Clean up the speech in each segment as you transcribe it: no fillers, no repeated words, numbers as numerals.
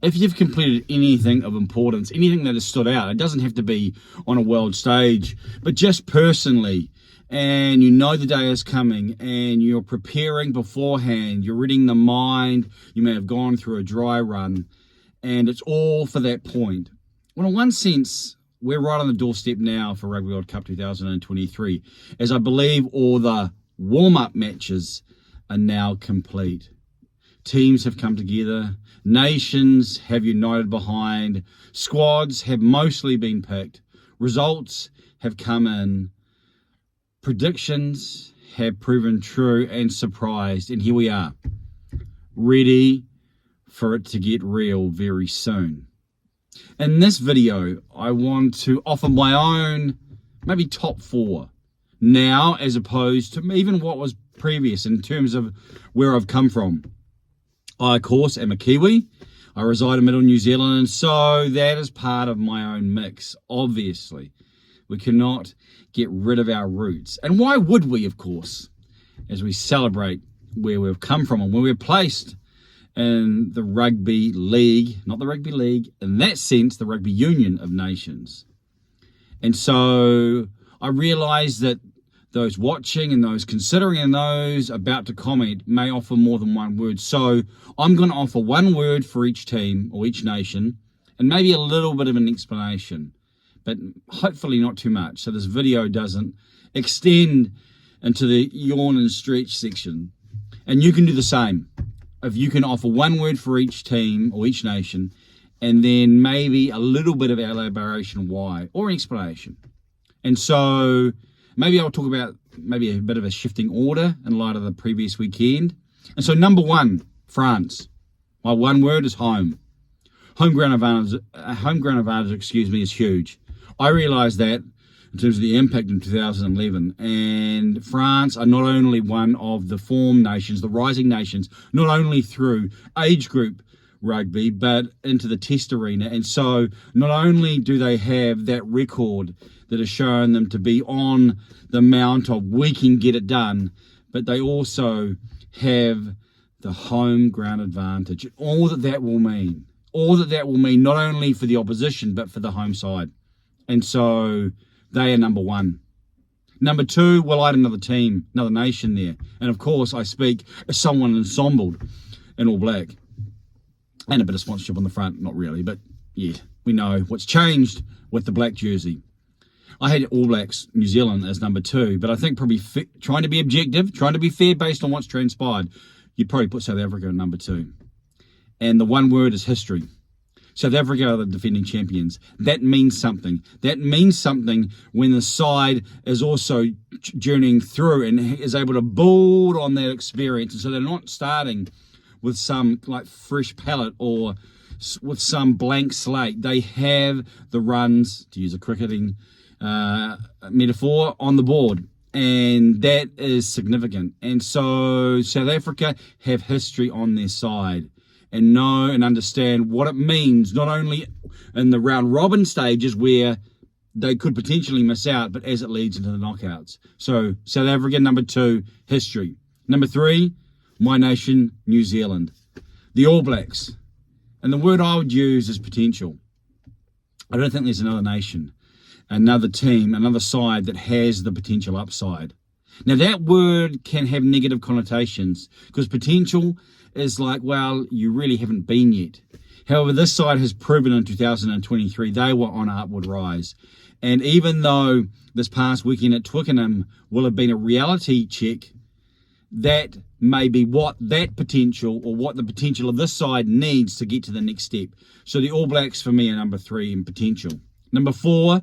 if you've completed anything of importance, anything that has stood out, it doesn't have to be on a world stage, but just personally, and you know the day is coming and you're preparing beforehand, you're reading the mind, you may have gone through a dry run, and it's all for that point. Well, in one sense, we're right on the doorstep now for Rugby World Cup 2023, as I believe all the warm-up matches are now complete. Teams have come together, nations have united behind, squads have mostly been picked, results have come in, predictions have proven true and surprised, and here we are, ready for it to get real very soon. In this video, I want to offer my own, maybe top 4, now as opposed to even what was previous in terms of where I've come from. I, of course, am a Kiwi. I reside in Middle New Zealand, and so that is part of my own mix, obviously. We cannot get rid of our roots. And why would we, of course, as we celebrate where we've come from and where we're placed in the rugby league, not the rugby league, in that sense, the rugby union of nations. And so I realize that those watching and those considering and those about to comment may offer more than one word. So I'm going to offer one word for each team or each nation and maybe a little bit of an explanation, but hopefully not too much, so this video doesn't extend into the yawn and stretch section. And you can do the same. If you can offer one word for each team or each nation, and then maybe a little bit of elaboration why, or an explanation. And so maybe I'll talk about maybe a bit of a shifting order in light of the previous weekend. And so number 1, France. My one word is home. Home ground advantage, is huge. I realised that in terms of the impact in 2011. And France are not only one of the form nations, the rising nations, not only through age group rugby, but into the test arena. And so not only do they have that record that has shown them to be on the mount of we can get it done, but they also have the home ground advantage. All that will mean, not only for the opposition, but for the home side. And so they are number 1. Number 2, we'll add another team, another nation there. And of course, I speak as someone ensembled in all black. And a bit of sponsorship on the front, not really, but yeah, we know what's changed with the black jersey. I had All Blacks New Zealand as number 2, but I think probably trying to be objective, trying to be fair based on what's transpired, you'd probably put South Africa at number 2. And the one word is history. South Africa are the defending champions. That means something. That means something when the side is also journeying through and is able to build on that experience. And so they're not starting with some like fresh palette or with some blank slate. They have the runs, to use a cricketing metaphor, on the board. And that is significant. And so South Africa have history on their side and know and understand what it means, not only in the round robin stages where they could potentially miss out, but as it leads into the knockouts. So South Africa, number 2, history. Number 3, my nation, New Zealand. The All Blacks. And the word I would use is potential. I don't think there's another nation, another team, another side that has the potential upside. Now that word can have negative connotations because potential is like, well, you really haven't been yet. However, this side has proven in 2023 they were on an upward rise. And even though this past weekend at Twickenham will have been a reality check, that may be what that potential or what the potential of this side needs to get to the next step. So the All Blacks for me are number 3 in potential. Number 4,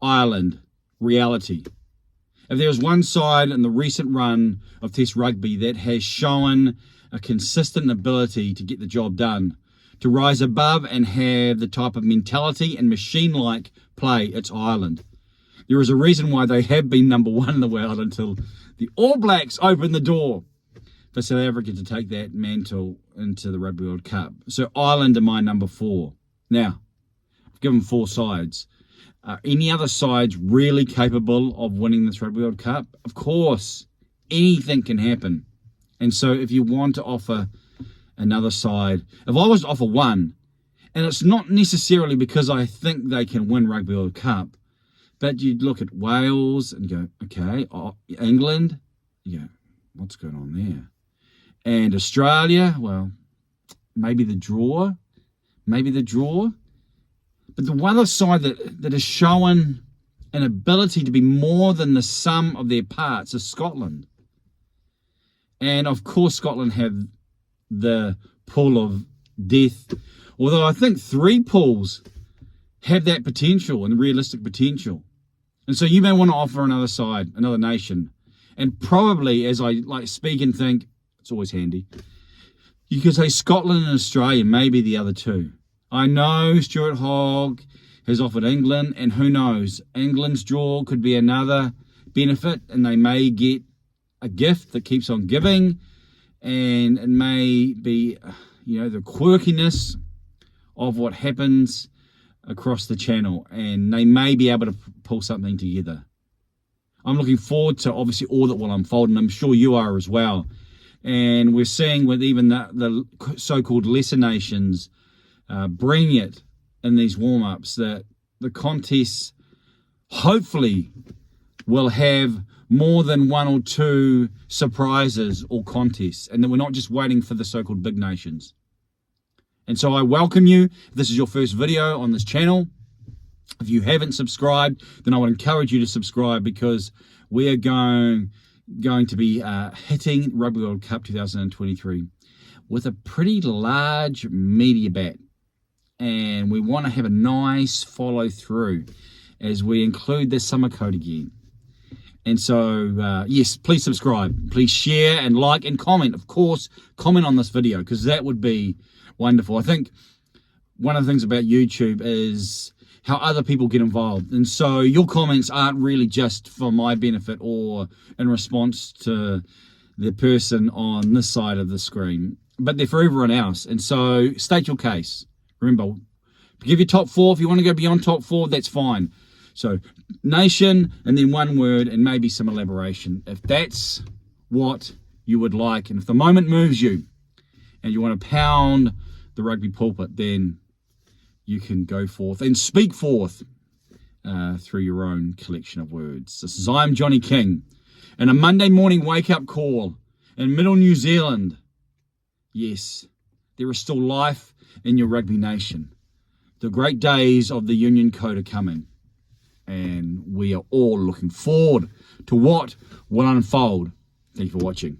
Ireland, reality. If there's one side in the recent run of Test rugby that has shown a consistent ability to get the job done, to rise above and have the type of mentality and machine-like play, it's Ireland. There is a reason why they have been number 1 in the world until the All Blacks opened the door for South Africa to take that mantle into the Rugby World Cup. So Ireland are my number 4. Now, I've given 4 sides. Are any other sides really capable of winning this Rugby World Cup? Of course, anything can happen. And so if you want to offer another side, if I was to offer one, And it's not necessarily because I think they can win Rugby World Cup, but you look at Wales and go, okay, England, you go, what's going on there? And Australia, well, maybe the draw. But the other side that has shown an ability to be more than the sum of their parts is Scotland. And of course, Scotland have the pool of death, although I think 3 pools have that potential and realistic potential. And so you may want to offer another side, another nation. And probably, as I like speak and think, it's always handy, you could say Scotland and Australia, maybe the other 2. I know Stuart Hogg has offered England, and who knows, England's draw could be another benefit, and they may get a gift that keeps on giving, and it may be, the quirkiness of what happens across the channel, and they may be able to pull something together. I'm looking forward to obviously all that will unfold, and I'm sure you are as well. And we're seeing with even the so-called lesser nations bring it in these warm-ups, that the contests hopefully will have more than 1 or 2 surprises or contests, and that we're not just waiting for the so-called big nations. And so I welcome you. If this is your first video on this channel, if you haven't subscribed, then I would encourage you to subscribe, because we are going to be hitting Rugby World Cup 2023 with a pretty large media bat. And we want to have a nice follow through as we include the summer code again. And so, yes, please subscribe. Please share and like and comment. Of course, comment on this video, because that would be wonderful. I think one of the things about YouTube is how other people get involved. And so your comments aren't really just for my benefit or in response to the person on this side of the screen, but they're for everyone else. And so state your case. Remember, give your top 4. If you want to go beyond top 4, that's fine. So nation, and then 1 word, and maybe some elaboration, if that's what you would like. And if the moment moves you and you want to pound the rugby pulpit, then you can go forth and speak forth through your own collection of words. This is I'm Johnny King, and a Monday morning wake-up call in middle New Zealand. Yes, there is still life in your rugby nation. The great days of the Union Code are coming, and we are all looking forward to what will unfold. Thank you for watching.